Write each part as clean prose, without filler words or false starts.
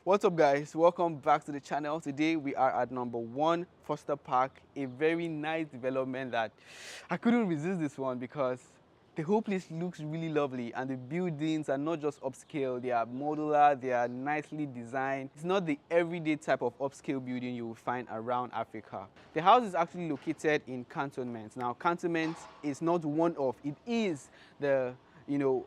What's up, guys? Welcome back to the channel. Today we are at number 1 Foster Park, a very nice development that I couldn't resist this one because the whole place looks really lovely and the buildings are not just upscale, they are modular, they are nicely designed. It's not the everyday type of upscale building you will find around Africa. The house is actually located in Cantonment. Now, Cantonment is not one of, it is the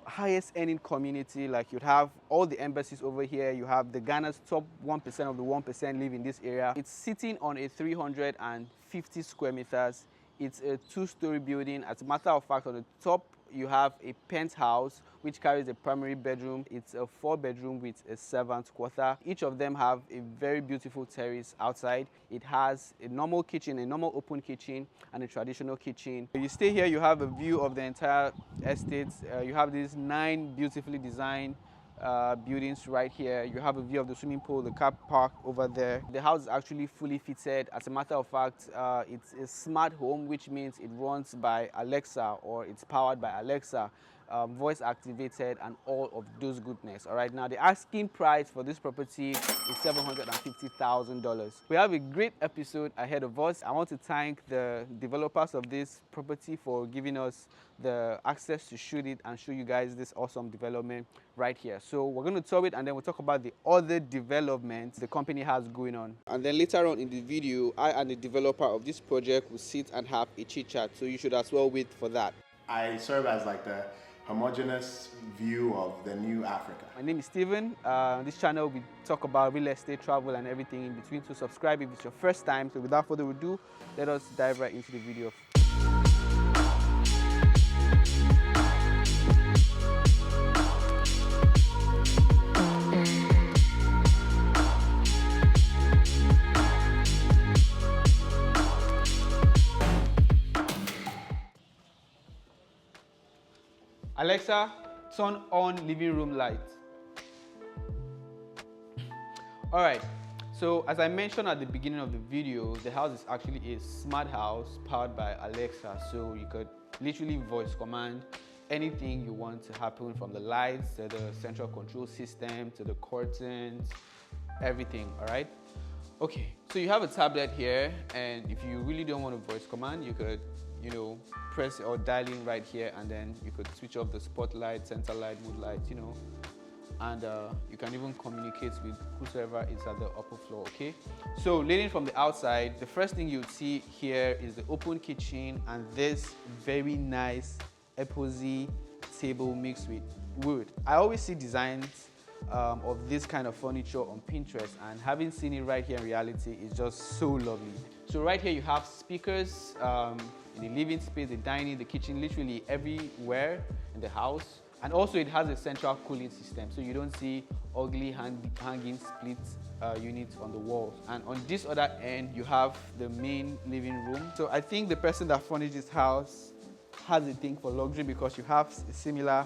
highest earning community. Like, you'd have all the embassies over here. You have the Ghana's top 1% of the 1% live in this area. It's sitting on a 350 square meters. It's a 2-story building. As a matter of fact, on the top you have a penthouse which carries a primary bedroom. It's a 4-bedroom with a servant quarter. Each of them have a very beautiful terrace outside. It has a normal kitchen, a normal open kitchen, and a traditional kitchen. You stay here, you have a view of the entire estate. You have these 9 beautifully designed buildings right here. You have a view of the swimming pool, the car park over there. The house is actually fully fitted. As a matter of fact, it's a smart home, which means it runs by Alexa or it's powered by Alexa, voice activated, and all of those goodness. All right, now the asking price for this property is $750,000. We have a great episode ahead of us. I want to thank the developers of this property for giving us the access to shoot it and show you guys this awesome development right here. So we're going to tour it and then we'll talk about the other developments the company has going on. And then later on in the video, I and the developer of this project will sit and have a chit chat. So you should as well wait for that. I serve as like the homogeneous view of the new Africa. My name is Steven. This channel, we talk about real estate, travel, and everything in between. So subscribe if it's your first time. So without further ado, let us dive right into the video. Alexa, turn on living room light. All right, so as I mentioned at the beginning of the video, the house is actually a smart house powered by Alexa. So you could literally voice command anything you want to happen, from the lights to the central control system to the curtains, everything. All right. Okay, so you have a tablet here, and if you really don't want to voice command, you could press or dial in right here, and then you could switch off the spotlight, center light, mood light, and you can even communicate with whosoever is at the upper floor. Okay, so leading from the outside, the first thing you see here is the open kitchen and this very nice epoxy table mixed with wood. I always see designs of this kind of furniture on Pinterest, and having seen it right here in reality is just so lovely. So right here you have speakers in the living space, the dining, the kitchen, literally everywhere in the house. And also it has a central cooling system, so you don't see ugly hanging split units on the walls. And on this other end you have the main living room. So I think the person that furnished this house has a thing for luxury, because you have a similar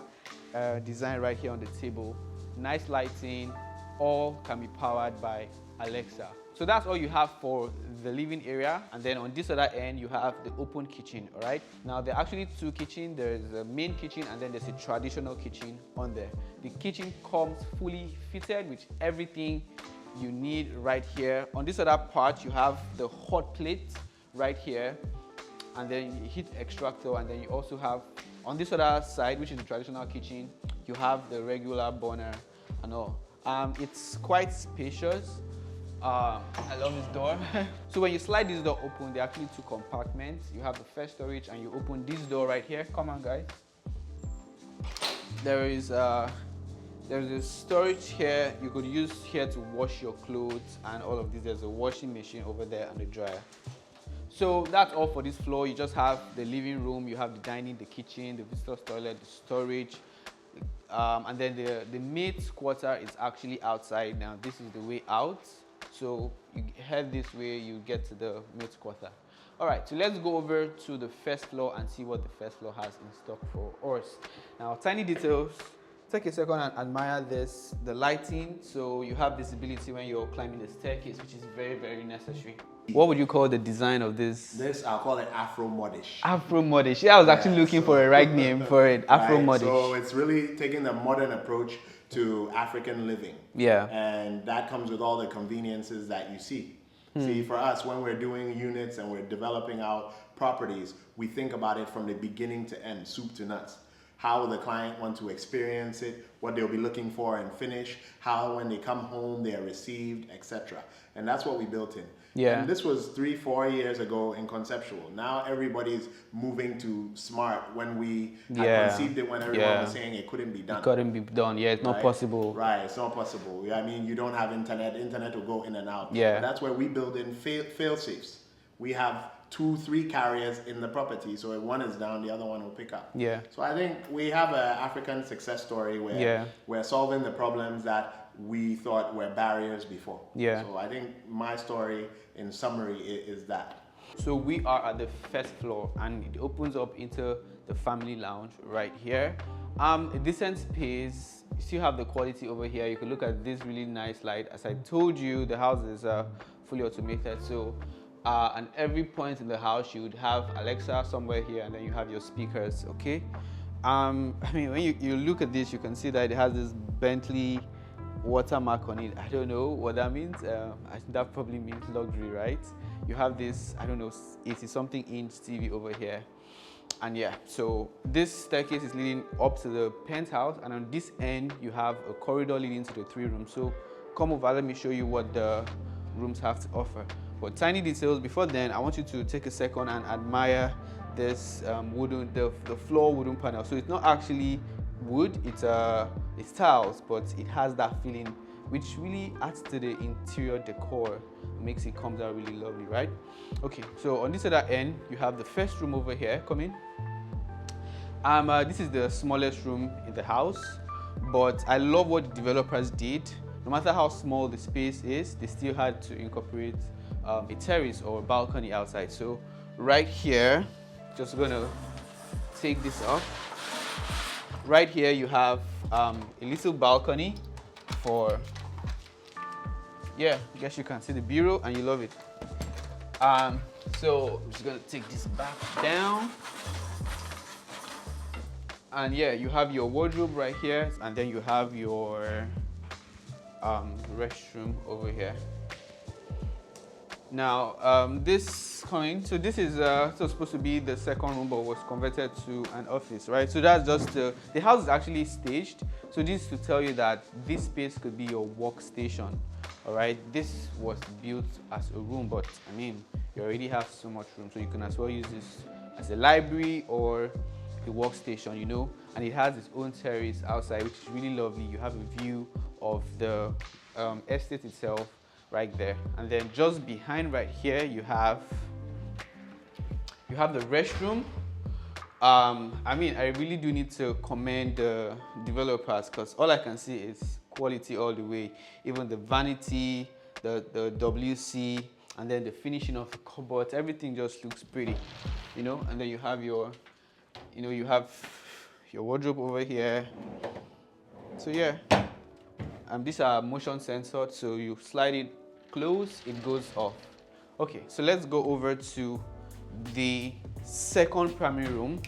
design right here on the table. Nice lighting, all can be powered by Alexa. So that's all you have for the living area. And then on this other end, you have the open kitchen. All right, now there are actually 2 kitchens. There's a main kitchen and then there's a traditional kitchen on there. The kitchen comes fully fitted with everything you need right here. On this other part, you have the hot plate right here, and then you heat extractor, and then you also have on this other side, which is the traditional kitchen, you have the regular burner and all. It's quite spacious. I love this door. So when you slide this door open, there are actually 2 compartments. You have the first storage, and you open this door right here. Come on, guys. There's a storage here. You could use here to wash your clothes and all of this. There's a washing machine over there and a dryer. So that's all for this floor. You just have the living room, you have the dining, the kitchen, the visitor's toilet, the storage, and then the maid's quarter is actually outside. Now this is the way out. So you head this way, you get to the maid's quarter. All right, so let's go over to the first floor and see what the first floor has in stock for us. Now, tiny details. Take a second and admire this, the lighting. So you have visibility when you're climbing the staircase, which is very, very necessary. What would you call the design of this? This, I'll call it Afro-modish. Afro-modish. Yeah, I was actually looking for a right name for it. Afro-modish. Right, so it's really taking the modern approach to African living. Yeah. And that comes with all the conveniences that you see. See, for us, when we're doing units and we're developing out properties, we think about it from the beginning to end, soup to nuts. How the client want to experience it, what they'll be looking for and finish, how when they come home they are received, etc. And that's what we built in. Yeah. And this was 3-4 years ago in conceptual. Now everybody's moving to smart. When we had conceived it, when everyone was saying it couldn't be done. It couldn't be done. Yeah, it's not possible. Right, it's not possible. I mean, you don't have internet. Internet will go in and out. Yeah. But that's where we build in fail safes. We have 2-3 carriers in the property, so if one is down, the other one will pick up. Yeah. So I think we have an African success story where we're solving the problems that we thought were barriers before. Yeah. So I think my story, in summary, is that. So we are at the first floor, and it opens up into the family lounge right here. A decent space. You still have the quality over here. You can look at this really nice light. As I told you, the house is fully automated. So and every point in the house you would have Alexa somewhere here, and then you have your speakers. Okay. I mean, when you look at this, you can see that it has this Bentley watermark on it. I don't know what that means. I think that probably means luxury, right? You have this, I don't know, 80-something inch TV over here. And yeah, so this staircase is leading up to the penthouse, and on this end you have a corridor leading to the 3 rooms. So come over, let me show you what the rooms have to offer. But tiny details. Before then, I want you to take a second and admire this the floor wooden panel. So it's not actually wood, it's tiles, but it has that feeling, which really adds to the interior decor, makes it comes out really lovely, right? Okay, so on this other end you have the first room over here. Come in. This is the smallest room in the house, but I love what the developers did. No matter how small the space is, they still had to incorporate a terrace or a balcony outside. So right here, just gonna take this off. Right here you have a little balcony for, I guess you can see the bureau, and you love it. So I'm just gonna take this back down, and you have your wardrobe right here, and then you have your restroom over here. Now this is supposed to be the second room, but was converted to an office, right? So that's just the house is actually staged. So this is to tell you that this space could be your workstation. All right, this was built as a room, but I mean, you already have so much room, so you can as well use this as a library or a workstation, you know. And it has its own terrace outside, which is really lovely. You have a view of the estate itself right there, and then just behind right here you have the restroom. I mean, I really do need to commend the developers, because all I can see is quality all the way. Even the vanity, the WC, and then the finishing of the cupboards, everything just looks pretty, you know. And then you have your wardrobe over here. So these are motion censored, so you slide it close, it goes off. Okay, so let's go over to the second primary room.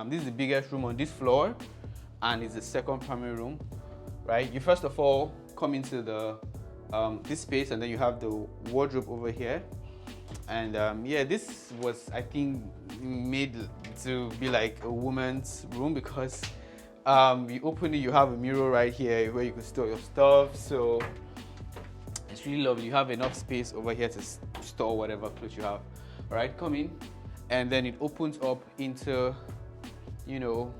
This is the biggest room on this floor, and it's the second primary room, right? You first of all come into the this space, and then you have the wardrobe over here. And this was, I think, made to be like a woman's room, because you open it, you have a mirror right here where you can store your stuff. So it's really lovely. You have enough space over here to store whatever clothes you have. All right, come in, and then it opens up into, you know,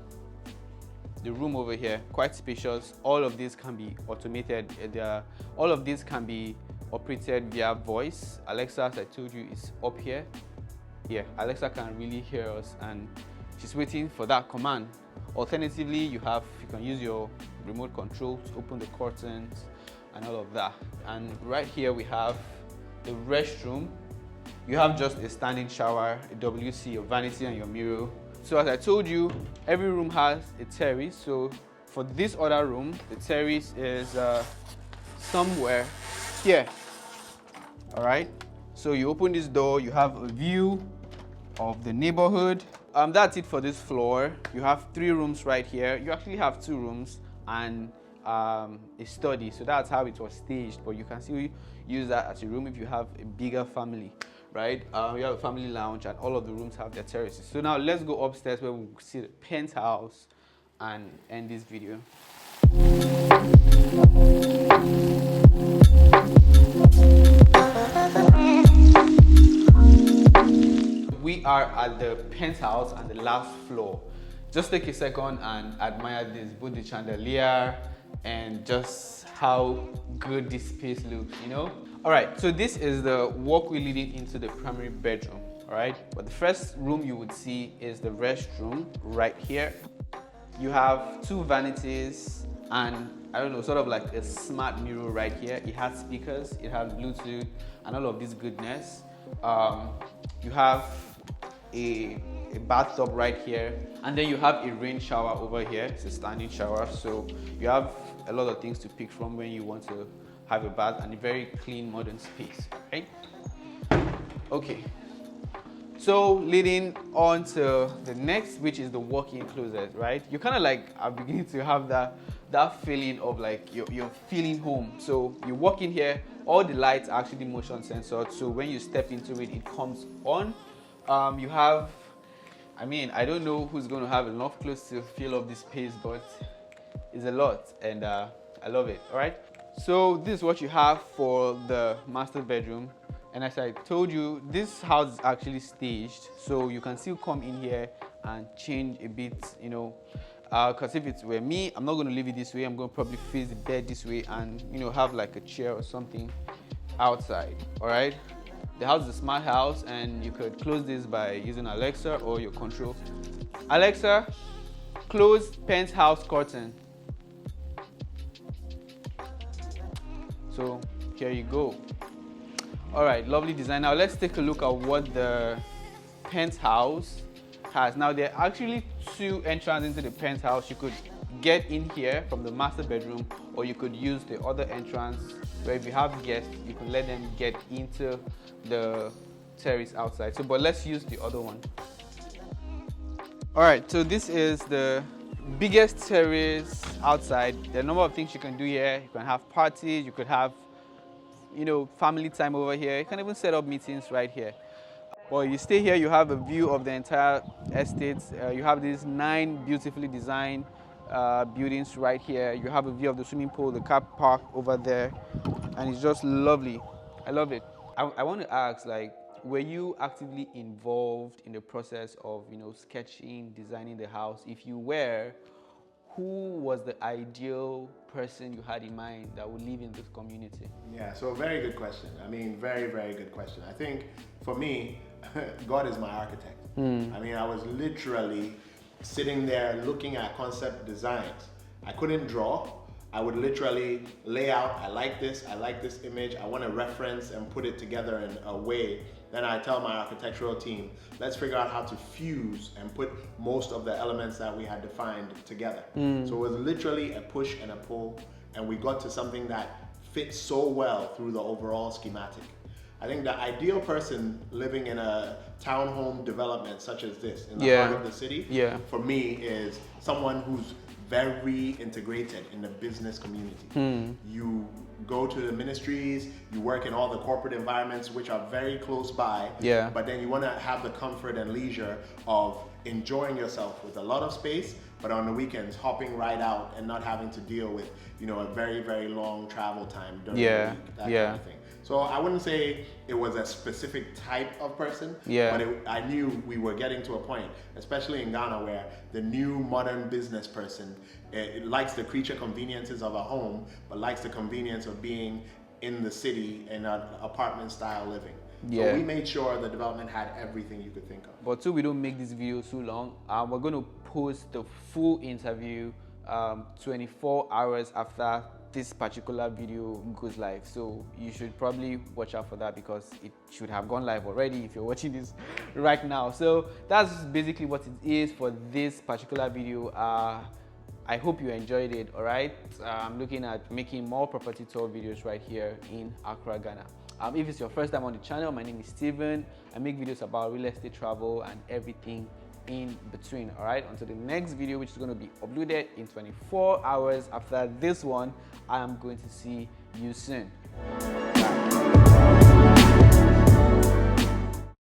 the room over here. Quite spacious. All of this can be automated. All of this can be operated via voice. Alexa, as I told you, is up here. Alexa can really hear us, and she's waiting for that command. Alternatively, you can use your remote control to open the curtains and all of that. And right here we have the restroom. You have just a standing shower, a WC, your vanity, and your mirror. So as I told you, every room has a terrace. So for this other room, the terrace is somewhere here. All right, so you open this door, you have a view of the neighborhood. That's it for this floor. You have 3 rooms right here. You actually have 2 rooms, and a study, so that's how it was staged. But you can still use that as a room if you have a bigger family, right? You have a family lounge, and all of the rooms have their terraces. So now let's go upstairs where we'll see the penthouse and end this video. We are at the penthouse and the last floor. Just take a second and admire this, both the chandelier and just how good this space looks, you know? All right, so this is the walkway leading into the primary bedroom, all right? But the first room you would see is the restroom right here. You have two vanities and I don't know, sort of like a smart mirror right here. It has speakers, it has Bluetooth and all of this goodness. You have a bathtub right here, and then you have a rain shower over here. It's a standing shower, so you have a lot of things to pick from when you want to have a bath, and a very clean modern space, right? Okay, so leading on to the next, which is the walk-in closet, right? You kind of like are beginning to have that feeling of like you're feeling home. So you walk in here, all the lights are actually motion censored, so when you step into it, it comes on. You have, I mean, I don't know who's going to have enough clothes to fill up this space, but it's a lot, and I love it. All right, so this is what you have for the master bedroom. And as I told you, this house is actually staged, so you can still come in here and change a bit, you know, because if it were me, I'm not going to leave it this way. I'm going to probably face the bed this way and, you know, have like a chair or something outside. All right, the house is a smart house, and you could close this by using Alexa or your control. Alexa, close penthouse curtain. So here you go. All right, lovely design. Now let's take a look at what the penthouse has. Now there are actually two entrances into the penthouse. You could get in here from the master bedroom, or you could use the other entrance where if you have guests, you can let them get into the terrace outside. So, but let's use the other one. All right, so this is the biggest terrace outside. There are a number of things you can do here. You can have parties, you could have, you know, family time over here. You can even set up meetings right here. Well, you stay here, you have a view of the entire estate. You have these 9 beautifully designed buildings right here. You have a view of the swimming pool, the car park over there, and it's just lovely. I love it. I want to ask, like, were you actively involved in the process of, you know, sketching, designing the house? If you were, who was the ideal person you had in mind that would live in this community? Yeah, so very good question. I mean, very, very good question. I think for me, God is my architect. I mean, I was literally sitting there looking at concept designs. I couldn't draw. I would literally lay out, I like this image, I want to reference and put it together in a way. Then I tell my architectural team, let's figure out how to fuse and put most of the elements that we had defined together. So it was literally a push and a pull, and we got to something that fits so well through the overall schematic. I think the ideal person living in a townhome development such as this, in the heart of the city, for me is someone who's very integrated in the business community. You go to the ministries, you work in all the corporate environments which are very close by, but then you want to have the comfort and leisure of enjoying yourself with a lot of space, but on the weekends hopping right out and not having to deal with, you know, a very, very long travel time during the week, that kind of thing. So I wouldn't say it was a specific type of person, but I knew we were getting to a point, especially in Ghana, where the new modern business person, it likes the creature conveniences of a home, but likes the convenience of being in the city in an apartment style living. So we made sure the development had everything you could think of. But so we don't make this video too long, we're going to post the full interview 24 hours after this particular video goes live, so you should probably watch out for that, because it should have gone live already if you're watching this right now. So that's basically what it is for this particular video. I hope you enjoyed it. All right, I'm looking at making more property tour videos right here in Accra, Ghana. If it's your first time on the channel, my name is Steven. I make videos about real estate, travel, and everything in between. All right, until the next video, which is going to be uploaded in 24 hours after this one, I am going to see you soon.